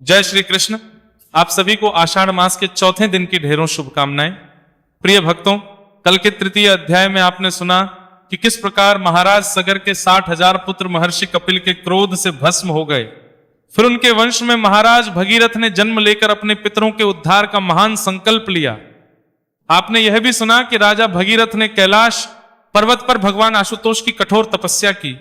जय श्री कृष्ण। आप सभी को आषाढ़ मास के चौथे दिन की ढेरों शुभकामनाएं। प्रिय भक्तों, कल के तृतीय अध्याय में आपने सुना कि किस प्रकार महाराज सगर के 60,000 पुत्र महर्षि कपिल के क्रोध से भस्म हो गए। फिर उनके वंश में महाराज भगीरथ ने जन्म लेकर अपने पितरों के उद्धार का महान संकल्प लिया। आपने यह भी सुना कि राजा भगीरथ ने कैलाश पर्वत पर भगवान आशुतोष की कठोर तपस्या की।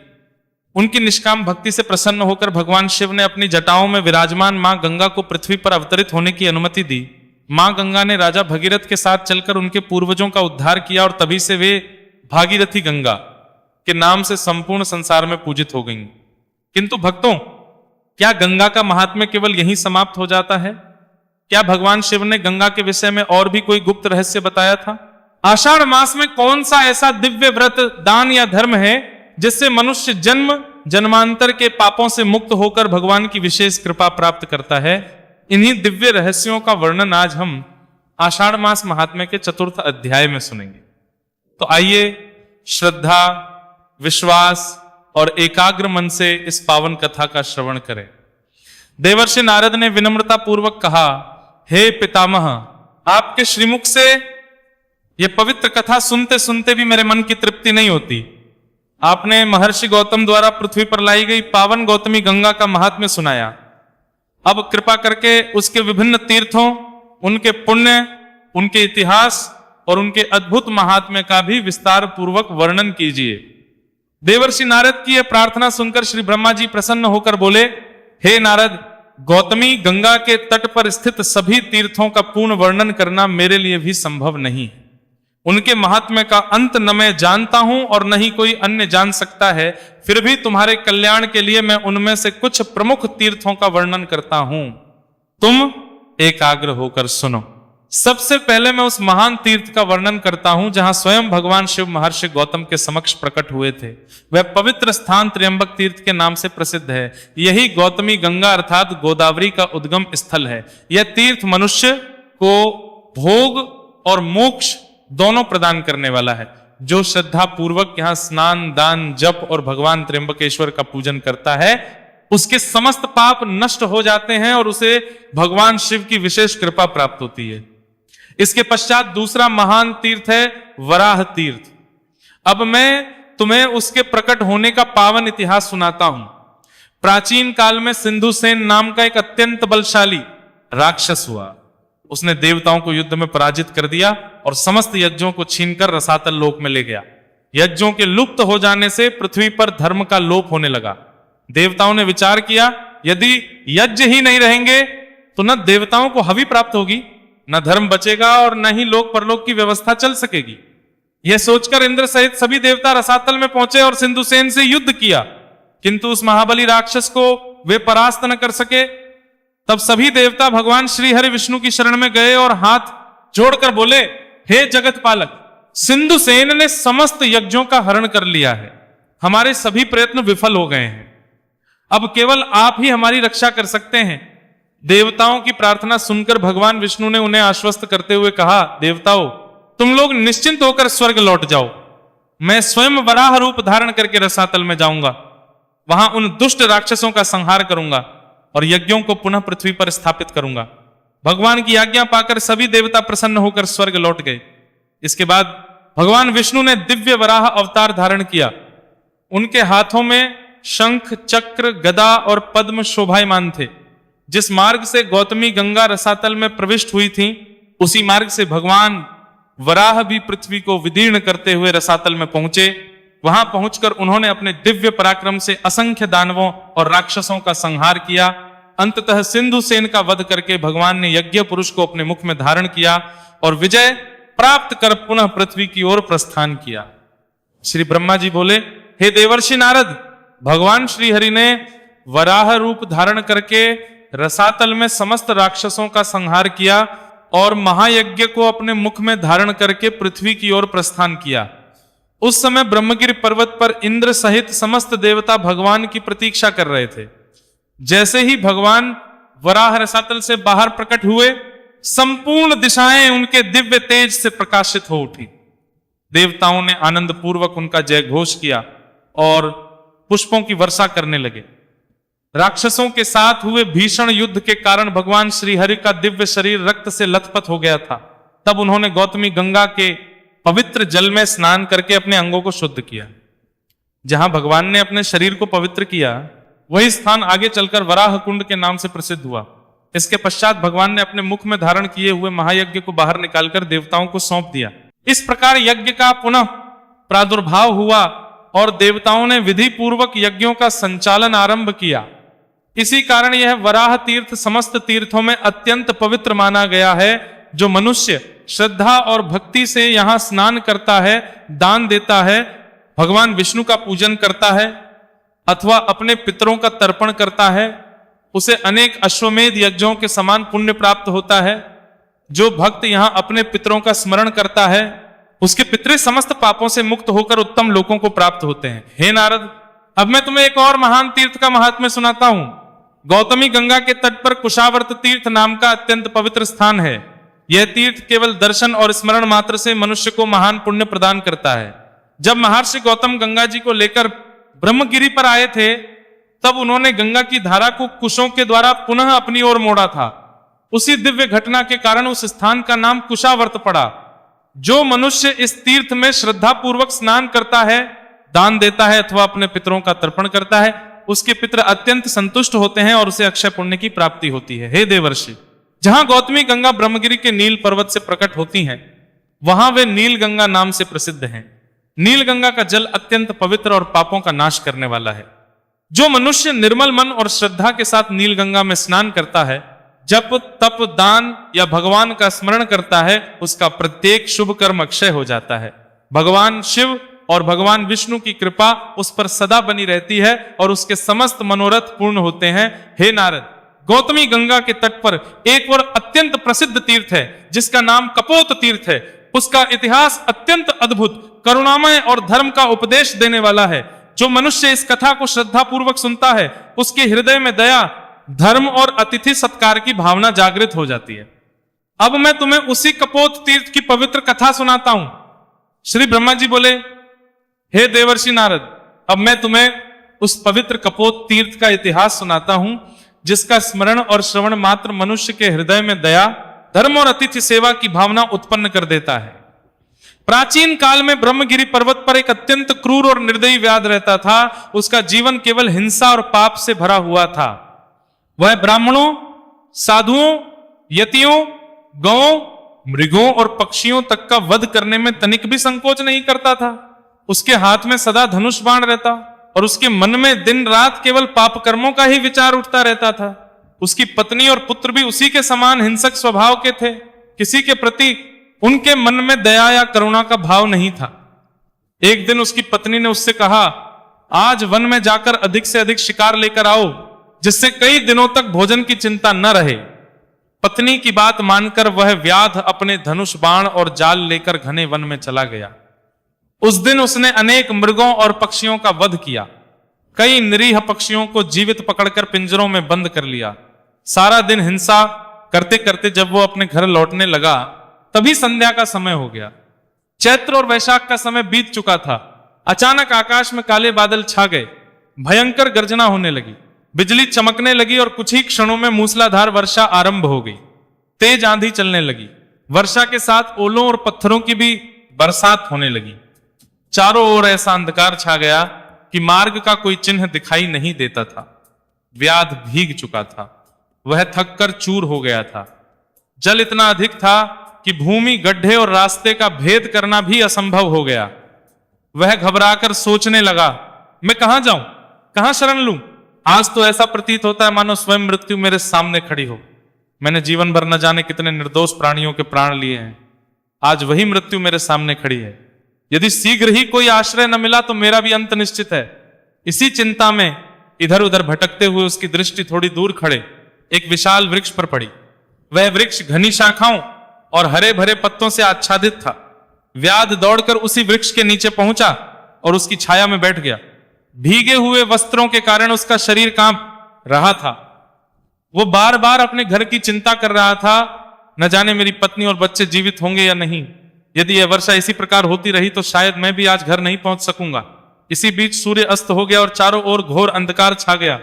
उनकी निष्काम भक्ति से प्रसन्न होकर भगवान शिव ने अपनी जटाओं में विराजमान मां गंगा को पृथ्वी पर अवतरित होने की अनुमति दी। मां गंगा ने राजा भगीरथ के साथ चलकर उनके पूर्वजों का उद्धार किया और तभी से वे भागीरथी गंगा के नाम से संपूर्ण संसार में पूजित हो गईं। किंतु भक्तों, क्या गंगा का महात्म्य केवल यहीं समाप्त हो जाता है? क्या भगवान शिव ने गंगा के विषय में और भी कोई गुप्त रहस्य बताया था? आषाढ़ मास में कौन सा ऐसा दिव्य व्रत, दान या धर्म है जिससे मनुष्य जन्म जन्मांतर के पापों से मुक्त होकर भगवान की विशेष कृपा प्राप्त करता है? इन्हीं दिव्य रहस्यों का वर्णन आज हम आषाढ़ मास महात्म्य के चतुर्थ अध्याय में सुनेंगे। तो आइए श्रद्धा, विश्वास और एकाग्र मन से इस पावन कथा का श्रवण करें। देवर्षि नारद ने विनम्रता पूर्वक कहा, हे पितामह, आपके श्रीमुख से यह पवित्र कथा सुनते सुनते भी मेरे मन की तृप्ति नहीं होती। आपने महर्षि गौतम द्वारा पृथ्वी पर लाई गई पावन गौतमी गंगा का महात्म्य सुनाया। अब कृपा करके उसके विभिन्न तीर्थों, उनके पुण्य, उनके इतिहास और उनके अद्भुत महात्म्य का भी विस्तार पूर्वक वर्णन कीजिए। देवर्षि नारद की यह प्रार्थना सुनकर श्री ब्रह्मा जी प्रसन्न होकर बोले, हे नारद, गौतमी गंगा के तट पर स्थित सभी तीर्थों का पूर्ण वर्णन करना मेरे लिए भी संभव नहीं है। उनके महात्म्य का अंत न मैं जानता हूं और न ही कोई अन्य जान सकता है। फिर भी तुम्हारे कल्याण के लिए मैं उनमें से कुछ प्रमुख तीर्थों का वर्णन करता हूं। तुम एकाग्र होकर सुनो। सबसे पहले मैं उस महान तीर्थ का वर्णन करता हूं जहां स्वयं भगवान शिव महर्षि गौतम के समक्ष प्रकट हुए थे। वह पवित्र स्थान त्र्यंबक तीर्थ के नाम से प्रसिद्ध है। यही गौतमी गंगा अर्थात गोदावरी का उद्गम स्थल है। यह तीर्थ मनुष्य को भोग और मोक्ष दोनों प्रदान करने वाला है। जो श्रद्धा पूर्वक यहां स्नान, दान, जप और भगवान त्र्यंबकेश्वर का पूजन करता है, उसके समस्त पाप नष्ट हो जाते हैं और उसे भगवान शिव की विशेष कृपा प्राप्त होती है। इसके पश्चात दूसरा महान तीर्थ है वराह तीर्थ। अब मैं तुम्हें उसके प्रकट होने का पावन इतिहास सुनाता हूं। प्राचीन काल में सिंधुसेन नाम का एक अत्यंत बलशाली राक्षस हुआ। उसने देवताओं को युद्ध में पराजित कर दिया और समस्त यज्ञों को छीनकर रसातल लोक में ले गया। यज्ञों के लुप्त हो जाने से पृथ्वी पर धर्म का लोप होने लगा। देवताओं ने विचार किया, यदि यज्ञ ही नहीं रहेंगे तो न देवताओं को हवि प्राप्त होगी, न धर्म बचेगा और न ही लोक परलोक की व्यवस्था चल सकेगी। यह सोचकर इंद्र सहित सभी देवता रसातल में पहुंचे और सिंधुसेन से युद्ध किया, किंतु उस महाबली राक्षस को वे परास्त न कर सके। तब सभी देवता भगवान श्री हरि विष्णु की शरण में गए और हाथ जोड़कर बोले, हे जगत पालक, सिंधुसेन ने समस्त यज्ञों का हरण कर लिया है। हमारे सभी प्रयत्न विफल हो गए हैं। अब केवल आप ही हमारी रक्षा कर सकते हैं। देवताओं की प्रार्थना सुनकर भगवान विष्णु ने उन्हें आश्वस्त करते हुए कहा, देवताओं, तुम लोग निश्चिंत होकर स्वर्ग लौट जाओ। मैं स्वयं वराह रूप धारण करके रसातल में जाऊंगा। वहां उन दुष्ट राक्षसों का संहार करूंगा और यज्ञों को पुनः पृथ्वी पर स्थापित करूंगा। भगवान की आज्ञा पाकर सभी देवता प्रसन्न होकर स्वर्ग लौट गए। इसके बाद भगवान विष्णु ने दिव्य वराह अवतार धारण किया। उनके हाथों में शंख, चक्र, गदा और पद्म शोभायमान थे। जिस मार्ग से गौतमी गंगा रसातल में प्रविष्ट हुई थी, उसी मार्ग से भगवान वराह भी पृथ्वी को विदीर्ण करते हुए रसातल में पहुंचे। वहां पहुंचकर उन्होंने अपने दिव्य पराक्रम से असंख्य दानवों और राक्षसों का संहार किया। अंततः सिंधुसेन का वध करके भगवान ने यज्ञ पुरुष को अपने मुख में धारण किया और विजय प्राप्त कर पुनः पृथ्वी की ओर प्रस्थान किया। श्री ब्रह्मा जी बोले, हे देवर्षि नारद, भगवान श्री हरि ने वराह रूप धारण करके रसातल में समस्त राक्षसों का संहार किया और महायज्ञ को अपने मुख में धारण करके पृथ्वी की ओर प्रस्थान किया। उस समय ब्रह्मगिरि पर्वत पर इंद्र सहित समस्त देवता भगवान की प्रतीक्षा कर रहे थे। जैसे ही भगवान वराह रसातल से बाहर प्रकट हुए, संपूर्ण दिशाएं उनके दिव्य तेज से प्रकाशित हो उठी। देवताओं ने आनंद पूर्वक उनका जय घोष किया और पुष्पों की वर्षा करने लगे। राक्षसों के साथ हुए भीषण युद्ध के कारण भगवान श्री हरि का दिव्य शरीर रक्त से लथपथ हो गया था। तब उन्होंने गौतमी गंगा के पवित्र जल में स्नान करके अपने अंगों को शुद्ध किया। जहां भगवान ने अपने शरीर को पवित्र किया, वही स्थान आगे चलकर वराह कुंड के नाम से प्रसिद्ध हुआ। इसके पश्चात भगवान ने अपने मुख में धारण किए हुए महायज्ञ को बाहर निकालकर देवताओं को सौंप दिया। इस प्रकार यज्ञ का पुनः प्रादुर्भाव हुआ और देवताओं ने विधि पूर्वक यज्ञों का संचालन आरंभ किया। इसी कारण यह वराह तीर्थ समस्त तीर्थों में अत्यंत पवित्र माना गया है। जो मनुष्य श्रद्धा और भक्ति से यहां स्नान करता है, दान देता है, भगवान विष्णु का पूजन करता है अथवा अपने पितरों का तर्पण करता है, उसे अनेक अश्वमेध यज्ञों के समान पुण्य प्राप्त होता है। जो भक्त यहां अपने पितरों का स्मरण करता है, उसके पितरे समस्त पापों से मुक्त होकर उत्तम लोकों को प्राप्त होते हैं। हे नारद, अब मैं तुम्हें एक और महान तीर्थ का महात्म्य सुनाता हूं। गौतमी गंगा के तट पर कुशावर्त तीर्थ नाम का अत्यंत पवित्र स्थान है। यह तीर्थ केवल दर्शन और स्मरण मात्र से मनुष्य को महान पुण्य प्रदान करता है। जब महर्षि गौतम गंगा जी को लेकर ब्रह्मगिरी पर आए थे, तब उन्होंने गंगा की धारा को कुशों के द्वारा पुनः अपनी ओर मोड़ा था। उसी दिव्य घटना के कारण उस स्थान का नाम कुशावर्त पड़ा। जो मनुष्य इस तीर्थ में श्रद्धा पूर्वक स्नान करता है, दान देता है अथवा अपने पितरों का तर्पण करता है, उसके पितर अत्यंत संतुष्ट होते हैं और उसे अक्षय पुण्य की प्राप्ति होती है। हे देवर्षि, जहां गौतमी गंगा ब्रह्मगिरी के नील पर्वत से प्रकट होती हैं, वहां वे नील गंगा नाम से प्रसिद्ध हैं। नील गंगा का जल अत्यंत पवित्र और पापों का नाश करने वाला है। जो मनुष्य निर्मल मन और श्रद्धा के साथ नील गंगा में स्नान करता है, जप तप दान या भगवान का स्मरण करता है, उसका प्रत्येक शुभ कर्म अक्षय हो जाता है। भगवान शिव और भगवान विष्णु की कृपा उस पर सदा बनी रहती है और उसके समस्त मनोरथ पूर्ण होते हैं। हे नारद, गौतमी गंगा के तट पर एक और अत्यंत प्रसिद्ध तीर्थ है जिसका नाम कपोत तीर्थ है। उसका इतिहास अत्यंत अद्भुत, करुणामय और धर्म का उपदेश देने वाला है। जो मनुष्य इस कथा को श्रद्धा पूर्वक सुनता है, उसके हृदय में दया, धर्म और अतिथि सत्कार की भावना जागृत हो जाती है। अब मैं तुम्हें उसी कपोत तीर्थ की पवित्र कथा सुनाता हूं। श्री ब्रह्मा जी बोले, हे देवर्षि नारद, अब मैं तुम्हें उस पवित्र कपोत तीर्थ का इतिहास सुनाता हूं, जिसका स्मरण और श्रवण मात्र मनुष्य के हृदय में दया, धर्म और अतिथि सेवा की भावना उत्पन्न कर देता है। प्राचीन काल में ब्रह्मगिरी पर्वत पर एक अत्यंत क्रूर और निर्दयी व्याध रहता था। उसका जीवन केवल हिंसा और पाप से भरा हुआ था। वह ब्राह्मणों, साधुओं, यतियों, गौओं, मृगों और पक्षियों तक का वध करने में तनिक भी संकोच नहीं करता था। उसके हाथ में सदा धनुष बाण रहता और उसके मन में दिन रात केवल पाप कर्मों का ही विचार उठता रहता था। उसकी पत्नी और पुत्र भी उसी के समान हिंसक स्वभाव के थे। किसी के प्रति उनके मन में दया या करुणा का भाव नहीं था। एक दिन उसकी पत्नी ने उससे कहा, आज वन में जाकर अधिक से अधिक शिकार लेकर आओ, जिससे कई दिनों तक भोजन की चिंता न रहे। पत्नी की बात मानकर वह व्याध अपने धनुष बाण और जाल लेकर घने वन में चला गया। उस दिन उसने अनेक मृगों और पक्षियों का वध किया। कई निरीह पक्षियों को जीवित पकड़कर पिंजरों में बंद कर लिया। सारा दिन हिंसा करते करते जब वो अपने घर लौटने लगा, तभी संध्या का समय हो गया। चैत्र और वैशाख का समय बीत चुका था। अचानक आकाश में काले बादल छा गए। भयंकर गर्जना होने लगी, बिजली चमकने लगी और कुछ ही क्षणों में मूसलाधार वर्षा आरंभ हो गई। तेज आंधी चलने लगी। वर्षा के साथ ओलों और पत्थरों की भी बरसात होने लगी। चारों ओर ऐसा अंधकार छा गया कि मार्ग का कोई चिन्ह दिखाई नहीं देता था। व्याध भीग चुका था। वह थककर चूर हो गया था। जल इतना अधिक था कि भूमि, गड्ढे और रास्ते का भेद करना भी असंभव हो गया। वह घबराकर सोचने लगा, मैं कहां जाऊं, कहां शरण लूं। आज तो ऐसा प्रतीत होता है मानो स्वयं मृत्यु मेरे सामने खड़ी हो। मैंने जीवन भर न जाने कितने निर्दोष प्राणियों के प्राण लिए हैं। आज वही मृत्यु मेरे सामने खड़ी है। यदि शीघ्र ही कोई आश्रय न मिला तो मेरा भी अंत निश्चित है। इसी चिंता में इधर उधर भटकते हुए उसकी दृष्टि थोड़ी दूर खड़े एक विशाल वृक्ष पर पड़ी। वह वृक्ष घनी शाखाओं और हरे भरे पत्तों से आच्छादित था। व्याध दौड़कर उसी वृक्ष के नीचे पहुंचा और उसकी छाया में बैठ गया। भीगे हुए वस्त्रों के कारण उसका शरीर कांप रहा था। वो बार बार अपने घर की चिंता कर रहा था, न जाने मेरी पत्नी और बच्चे जीवित होंगे या नहीं। यदि यह वर्षा इसी प्रकार होती रही तो शायद मैं भी आज घर नहीं पहुंच सकूंगा। इसी बीच सूर्य अस्त हो गया और चारों ओर घोर अंधकार छा गया।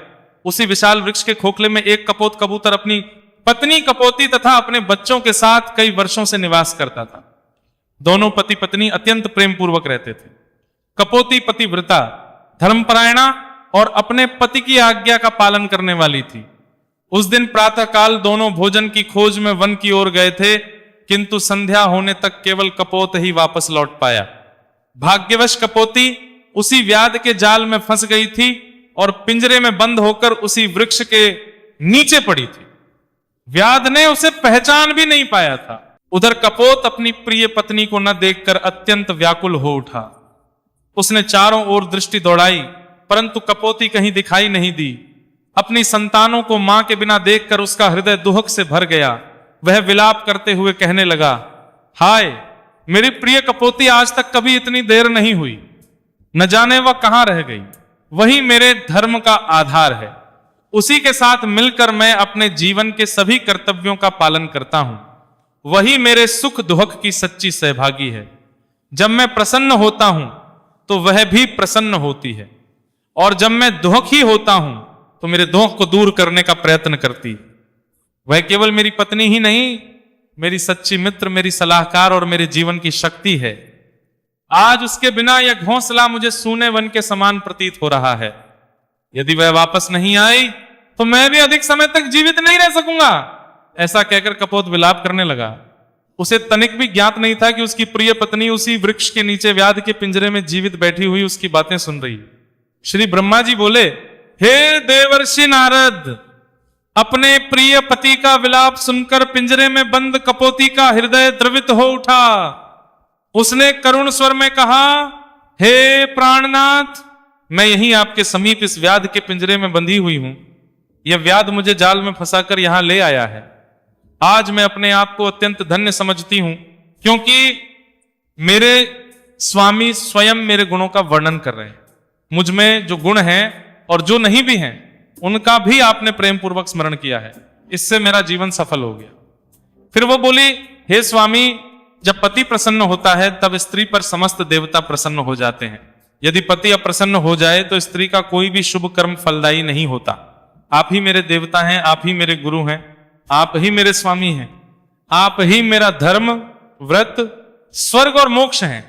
उसी विशाल वृक्ष के खोखले में एक कपोत कबूतर अपनी पत्नी कपोती तथा अपने बच्चों के साथ कई वर्षों से निवास करता था। दोनों पति पत्नी अत्यंत प्रेम पूर्वक रहते थे। कपोती पतिव्रता, धर्मपरायणा और अपने पति की आज्ञा का पालन करने वाली थी। उस दिन प्रातःकाल दोनों भोजन की खोज में वन की ओर गए थे, किंतु संध्या होने तक केवल कपोत ही वापस लौट पाया। भाग्यवश कपोती उसी व्याध के जाल में फंस गई थी और पिंजरे में बंद होकर उसी वृक्ष के नीचे पड़ी थी। व्याध ने उसे पहचान भी नहीं पाया था। उधर कपोत अपनी प्रिय पत्नी को न देखकर अत्यंत व्याकुल हो उठा। उसने चारों ओर दृष्टि दौड़ाई, परंतु कपोती कहीं दिखाई नहीं दी। अपनी संतानों को मां के बिना देखकर उसका हृदय दुहक से भर गया। वह विलाप करते हुए कहने लगा, हाय, मेरी प्रिय कपोती आज तक कभी इतनी देर नहीं हुई। न जाने वह कहां रह गई। वही मेरे धर्म का आधार है। उसी के साथ मिलकर मैं अपने जीवन के सभी कर्तव्यों का पालन करता हूं। वही मेरे सुख दुहक की सच्ची सहभागी है। जब मैं प्रसन्न होता हूं तो वह भी प्रसन्न होती है, और जब मैं दुहक ही होता हूं तो मेरे दुख को दूर करने का प्रयत्न करती है। वह केवल मेरी पत्नी ही नहीं, मेरी सच्ची मित्र, मेरी सलाहकार और मेरे जीवन की शक्ति है। आज उसके बिना यह घोंसला मुझे सूने वन के समान प्रतीत हो रहा है। यदि वह वापस नहीं आई तो मैं भी अधिक समय तक जीवित नहीं रह सकूंगा। ऐसा कहकर कपोत विलाप करने लगा। उसे तनिक भी ज्ञात नहीं था कि उसकी प्रिय पत्नी उसी वृक्ष के नीचे व्याध के पिंजरे में जीवित बैठी हुई उसकी बातें सुन रही। श्री ब्रह्मा जी बोले, हे देवर्षि नारद, अपने प्रिय पति का विलाप सुनकर पिंजरे में बंद कपोती का हृदय द्रवित हो उठा। उसने करुण स्वर में कहा, हे प्राणनाथ, मैं यहीं आपके समीप इस व्याध के पिंजरे में बंधी हुई हूं। यह व्याध मुझे जाल में फंसाकर यहां ले आया है। आज मैं अपने आप को अत्यंत धन्य समझती हूं, क्योंकि मेरे स्वामी स्वयं मेरे गुणों का वर्णन कर रहे हैं। मुझ में जो गुण हैं और जो नहीं भी हैं, उनका भी आपने प्रेम पूर्वक स्मरण किया है। इससे मेरा जीवन सफल हो गया। फिर वो बोली, हे स्वामी, जब पति प्रसन्न होता है तब स्त्री पर समस्त देवता प्रसन्न हो जाते हैं। यदि पति अप्रसन्न हो जाए तो स्त्री का कोई भी शुभ कर्म फलदायी नहीं होता। आप ही मेरे देवता हैं, आप ही मेरे गुरु हैं, आप ही मेरे स्वामी हैं, आप ही मेरा धर्म, व्रत, स्वर्ग और मोक्ष हैं।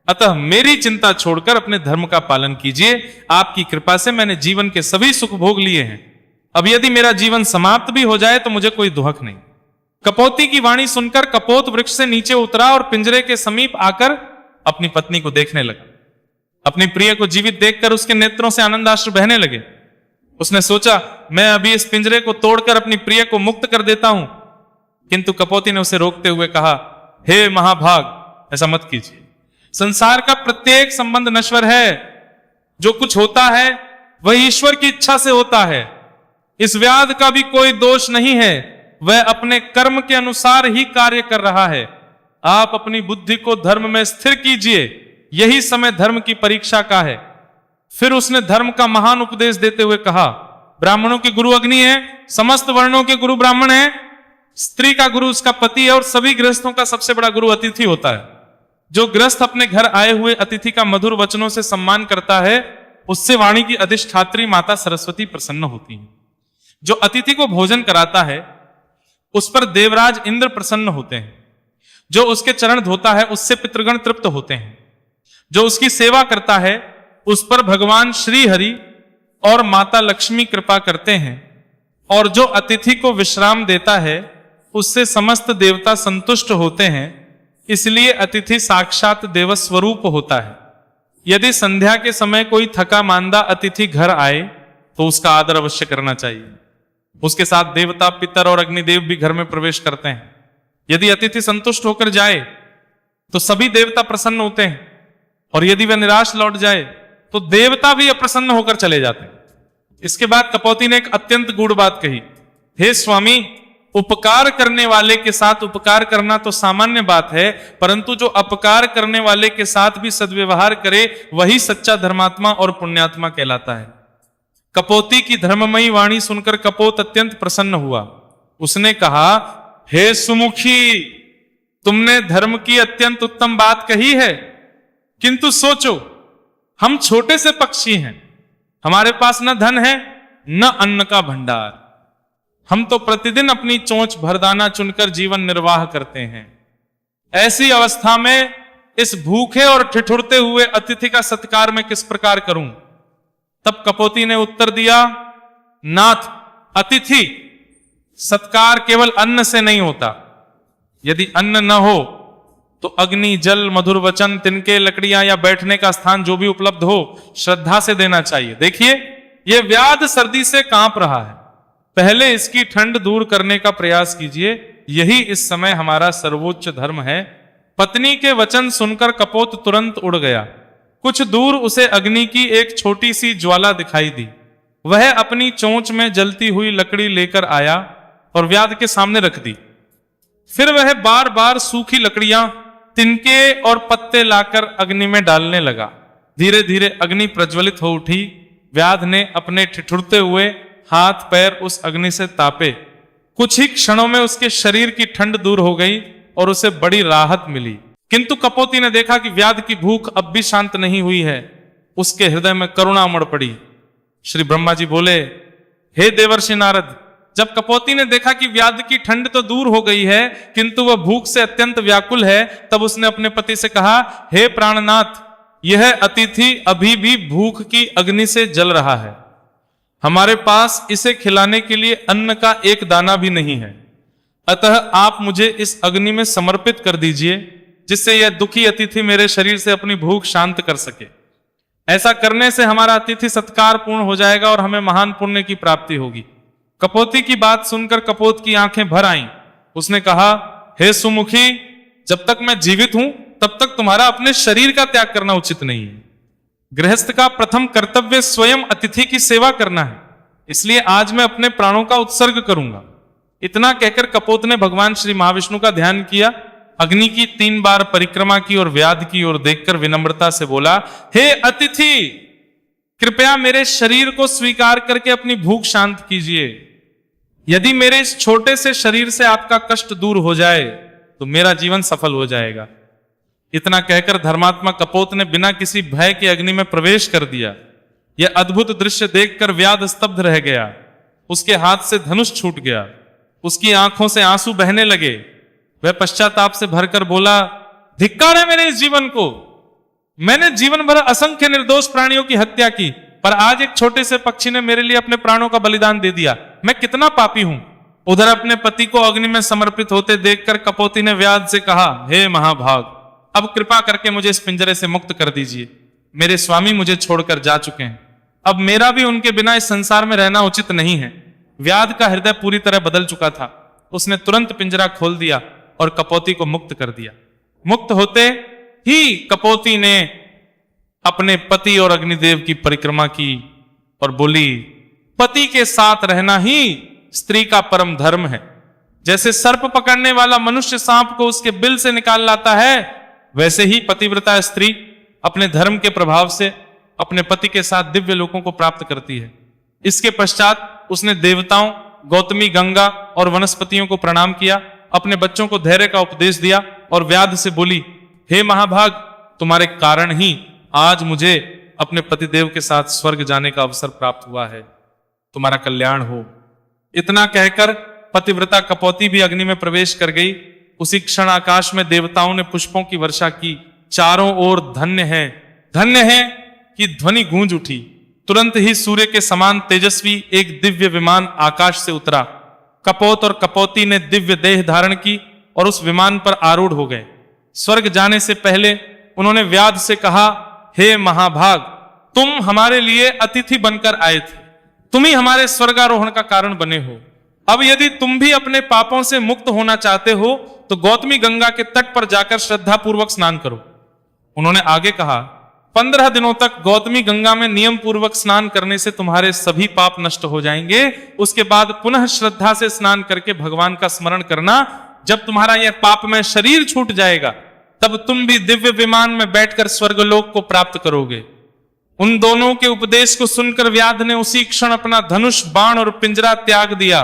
अतः मेरी चिंता छोड़कर अपने धर्म का पालन कीजिए। आपकी कृपा से मैंने जीवन के सभी सुख भोग लिए हैं। अब यदि मेरा जीवन समाप्त भी हो जाए तो मुझे कोई दुहक नहीं। कपोती की वाणी सुनकर कपोत वृक्ष से नीचे उतरा और पिंजरे के समीप आकर अपनी पत्नी को देखने लगा। अपनी प्रिय को जीवित देखकर उसके नेत्रों से आनंदाश्रु बहने लगे। उसने सोचा, मैं अभी इस पिंजरे को तोड़कर अपनी प्रिय को मुक्त कर देता हूं। किंतु कपोती ने उसे रोकते हुए कहा, हे महाभाग, ऐसा मत कीजिए। संसार का प्रत्येक संबंध नश्वर है। जो कुछ होता है वह ईश्वर की इच्छा से होता है। इस व्याध का भी कोई दोष नहीं है। वह अपने कर्म के अनुसार ही कार्य कर रहा है। आप अपनी बुद्धि को धर्म में स्थिर कीजिए। यही समय धर्म की परीक्षा का है। फिर उसने धर्म का महान उपदेश देते हुए कहा, ब्राह्मणों के गुरु अग्नि है, समस्त वर्णों के गुरु ब्राह्मण है, स्त्री का गुरु उसका पति है और सभी गृहस्थों का सबसे बड़ा गुरु अतिथि होता है। जो गृहस्थ अपने घर आए हुए अतिथि का मधुर वचनों से सम्मान करता है, उससे वाणी की अधिष्ठात्री माता सरस्वती प्रसन्न होती है। जो अतिथि को भोजन कराता है उस पर देवराज इंद्र प्रसन्न होते हैं। जो उसके चरण धोता है उससे पितृगण तृप्त होते हैं। जो उसकी सेवा करता है उस पर भगवान श्री हरि और माता लक्ष्मी कृपा करते हैं। और जो अतिथि को विश्राम देता है उससे समस्त देवता संतुष्ट होते हैं। इसलिए अतिथि साक्षात देवस्वरूप होता है। यदि संध्या के समय कोई थका मांदा अतिथि घर आए तो उसका आदर अवश्य करना चाहिए। उसके साथ देवता, पितर और अग्निदेव भी घर में प्रवेश करते हैं। यदि अतिथि संतुष्ट होकर जाए तो सभी देवता प्रसन्न होते हैं, और यदि वह निराश लौट जाए तो देवता भी अप्रसन्न होकर चले जाते हैं। इसके बाद कपोती ने एक अत्यंत गूढ़ बात कही, हे स्वामी, उपकार करने वाले के साथ उपकार करना तो सामान्य बात है, परंतु जो अपकार करने वाले के साथ भी सद्व्यवहार करे वही सच्चा धर्मात्मा और पुण्यात्मा कहलाता है। कपोती की धर्ममयी वाणी सुनकर कपोत अत्यंत प्रसन्न हुआ। उसने कहा, हे सुमुखी, तुमने धर्म की अत्यंत उत्तम बात कही है, किंतु सोचो, हम छोटे से पक्षी हैं। हमारे पास न धन है न अन्न का भंडार। हम तो प्रतिदिन अपनी चोंच भरदाना चुनकर जीवन निर्वाह करते हैं। ऐसी अवस्था में इस भूखे और ठिठुरते हुए अतिथि का सत्कार मैं किस प्रकार करूं? तब कपोती ने उत्तर दिया, नाथ, अतिथि सत्कार केवल अन्न से नहीं होता। यदि अन्न न हो तो अग्नि, जल, मधुर वचन, तिनके, लकड़ियां या बैठने का स्थान जो भी उपलब्ध हो श्रद्धा से देना चाहिए। देखिए, यह व्याध सर्दी से कांप रहा है, पहले इसकी ठंड दूर करने का प्रयास कीजिए। यही इस समय हमारा सर्वोच्च धर्म है। पत्नी के वचन सुनकर कपोत तुरंत उड़ गया। कुछ दूर उसे अग्नि की एक छोटी सी ज्वाला दिखाई दी। वह अपनी चोंच में जलती हुई लकड़ी लेकर आया और व्याध के सामने रख दी। फिर वह बार बार सूखी लकड़ियां, तिनके और पत्ते लाकर अग्नि में डालने लगा। धीरे धीरे अग्नि प्रज्वलित हो उठी। व्याध ने अपने ठिठुरते हुए हाथ पैर उस अग्नि से तापे। कुछ ही क्षणों में उसके शरीर की ठंड दूर हो गई और उसे बड़ी राहत मिली। किंतु कपोती ने देखा कि व्याध की भूख अब भी शांत नहीं हुई है। उसके हृदय में करुणा उमड़ पड़ी। श्री ब्रह्मा जी बोले, हे देवर्षि नारद, जब कपोती ने देखा कि व्याध की ठंड तो दूर हो गई है किंतु वह भूख से अत्यंत व्याकुल है, तब उसने अपने पति से कहा, हे प्राणनाथ, यह अतिथि अभी भी भूख की अग्नि से जल रहा है। हमारे पास इसे खिलाने के लिए अन्न का एक दाना भी नहीं है। अतः आप मुझे इस अग्नि में समर्पित कर दीजिए, जिससे यह दुखी अतिथि मेरे शरीर से अपनी भूख शांत कर सके। ऐसा करने से हमारा अतिथि सत्कार पूर्ण हो जाएगा और हमें महान पुण्य की प्राप्ति होगी। कपोती की बात सुनकर कपोत की आंखें भर आईं। उसने कहा, हे सुमुखी, जब तक मैं जीवित हूं तब तक तुम्हारा अपने शरीर का त्याग करना उचित नहीं है। गृहस्थ का प्रथम कर्तव्य स्वयं अतिथि की सेवा करना है, इसलिए आज मैं अपने प्राणों का उत्सर्ग करूंगा। इतना कहकर कपोत ने भगवान श्री महाविष्णु का ध्यान किया, अग्नि की 3 बार परिक्रमा की और व्याध की ओर देखकर विनम्रता से बोला, हे अतिथि, कृपया मेरे शरीर को स्वीकार करके अपनी भूख शांत कीजिए। यदि मेरे इस छोटे से शरीर से आपका कष्ट दूर हो जाए तो मेरा जीवन सफल हो जाएगा। इतना कहकर धर्मात्मा कपोत ने बिना किसी भय के अग्नि में प्रवेश कर दिया। यह अद्भुत दृश्य देखकर व्याध स्तब्ध रह गया। उसके हाथ से धनुष छूट गया। उसकी आंखों से आंसू बहने लगे। वह पश्चाताप से भरकर बोला, धिक्कार है मेरे इस जीवन को। मैंने जीवन भर असंख्य निर्दोष प्राणियों की हत्या की, पर आज एक छोटे से पक्षी ने मेरे लिए अपने प्राणों का बलिदान दे दिया। मैं कितना पापी हूं। उधर अपने पति को अग्नि में समर्पित होते देखकर कपोती ने व्याध से कहा, हे महाभाग, अब कृपा करके मुझे इस पिंजरे से मुक्त कर दीजिए। मेरे स्वामी मुझे छोड़कर जा चुके हैं। अब मेरा भी उनके बिना इस संसार में रहना उचित नहीं है। व्याध का हृदय पूरी तरह बदल चुका था। उसने तुरंत पिंजरा खोल दिया और कपोती को मुक्त कर दिया। मुक्त होते ही कपोती ने अपने पति और अग्निदेव की परिक्रमा की और बोली, पति के साथ रहना ही स्त्री का परम धर्म है। जैसे सर्प पकड़ने वाला मनुष्य सांप को उसके बिल से निकाल लाता है, वैसे ही पतिव्रता स्त्री अपने धर्म के प्रभाव से अपने पति के साथ दिव्य लोकों को प्राप्त करती है। इसके पश्चात उसने देवताओं, गौतमी गंगा और वनस्पतियों को प्रणाम किया, अपने बच्चों को धैर्य का उपदेश दिया और व्याध से बोली, हे महाभाग, तुम्हारे कारण ही आज मुझे अपने पतिदेव के साथ स्वर्ग जाने का अवसर प्राप्त हुआ है। तुम्हारा कल्याण हो। इतना कहकर पतिव्रता कपोती भी अग्नि में प्रवेश कर गई। उसी क्षण आकाश में देवताओं ने पुष्पों की वर्षा की। चारों ओर धन्य है कि ध्वनि गूंज उठी। तुरंत ही सूर्य के समान तेजस्वी एक दिव्य विमान आकाश से उतरा। कपोत और कपोती ने दिव्य देह धारण की और उस विमान पर आरूढ़ हो गए। स्वर्ग जाने से पहले उन्होंने व्याध से कहा, हे महाभाग, तुम हमारे लिए अतिथि बनकर आए थे। तुम ही हमारे स्वर्गारोहण का कारण बने हो। अब यदि तुम भी अपने पापों से मुक्त होना चाहते हो तो गौतमी गंगा के तट पर जाकर श्रद्धा पूर्वक स्नान करो। उन्होंने आगे कहा, 15 दिनों तक गौतमी गंगा में नियम पूर्वक स्नान करने से तुम्हारे सभी पाप नष्ट हो जाएंगे। उसके बाद पुनः श्रद्धा से स्नान करके भगवान का स्मरण करना। जब तुम्हारा यह पापमय शरीर छूट जाएगा तब तुम भी दिव्य विमान में बैठकर स्वर्गलोक को प्राप्त करोगे। उन दोनों के उपदेश को सुनकर व्याध ने उसी क्षण अपना धनुष, बाण और पिंजरा त्याग दिया।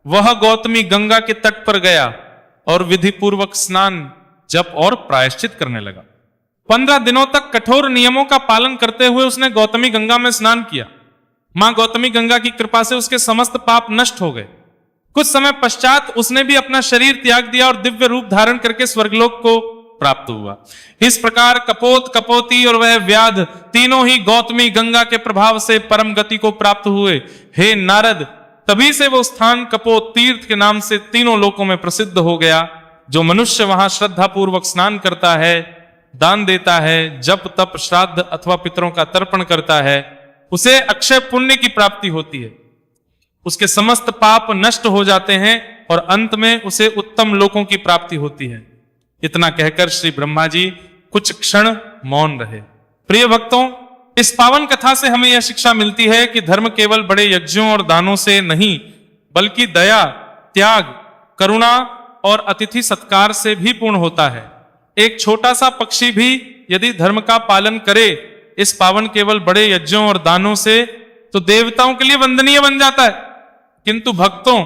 वह गौतमी गंगा के तट पर गया और विधि पूर्वक स्नान, जप और प्रायश्चित करने लगा। 15 दिनों तक कठोर नियमों का पालन करते हुए उसने गौतमी गंगा में स्नान किया। मां गौतमी गंगा की कृपा से उसके समस्त पाप नष्ट हो गए। कुछ समय पश्चात उसने भी अपना शरीर त्याग दिया और दिव्य रूप धारण करके स्वर्गलोक को प्राप्त हुआ। इस प्रकार कपोत, कपोती और वह व्याध तीनों ही गौतमी गंगा के प्रभाव से परम गति को प्राप्त हुए। हे नारद, तभी से वो स्थान कपोत तीर्थ के नाम से तीनों लोकों में प्रसिद्ध हो गया। जो मनुष्य वहां श्रद्धा पूर्वक स्नान करता है, दान देता है, जप तप श्राद्ध अथवा पितरों का तर्पण करता है, उसे अक्षय पुण्य की प्राप्ति होती है। उसके समस्त पाप नष्ट हो जाते हैं और अंत में उसे उत्तम लोकों की प्राप्ति होती है। इतना कहकर श्री ब्रह्मा जी कुछ क्षण मौन रहे। प्रिय भक्तों, इस पावन कथा से हमें यह शिक्षा मिलती है कि धर्म केवल बड़े यज्ञों और दानों से नहीं, बल्कि दया, त्याग, करुणा और अतिथि सत्कार से भी पूर्ण होता है। एक छोटा सा पक्षी भी यदि धर्म का पालन करे इस पावन केवल बड़े यज्ञों और दानों से, तो देवताओं के लिए वंदनीय बन जाता है। किंतु भक्तों,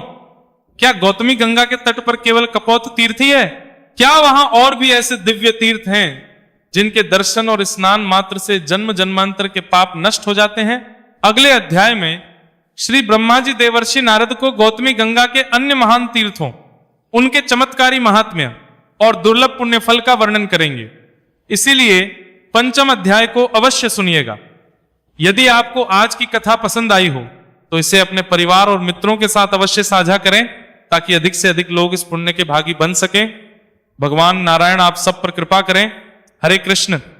क्या गौतमी गंगा के तट पर केवल कपोत तीर्थ ही है? क्या वहां और भी ऐसे दिव्य तीर्थ हैं जिनके दर्शन और स्नान मात्र से जन्म जन्मांतर के पाप नष्ट हो जाते हैं? अगले अध्याय में श्री ब्रह्मा जी देवर्षि नारद को गौतमी गंगा के अन्य महान तीर्थों, उनके चमत्कारी महात्म्य और दुर्लभ पुण्य फल का वर्णन करेंगे। इसीलिए पंचम अध्याय को अवश्य सुनिएगा। यदि आपको आज की कथा पसंद आई हो तो इसे अपने परिवार और मित्रों के साथ अवश्य साझा करें, ताकि अधिक से अधिक लोग इस पुण्य के भागी बन सकें। भगवान नारायण आप सब पर कृपा करें। हरे कृष्ण।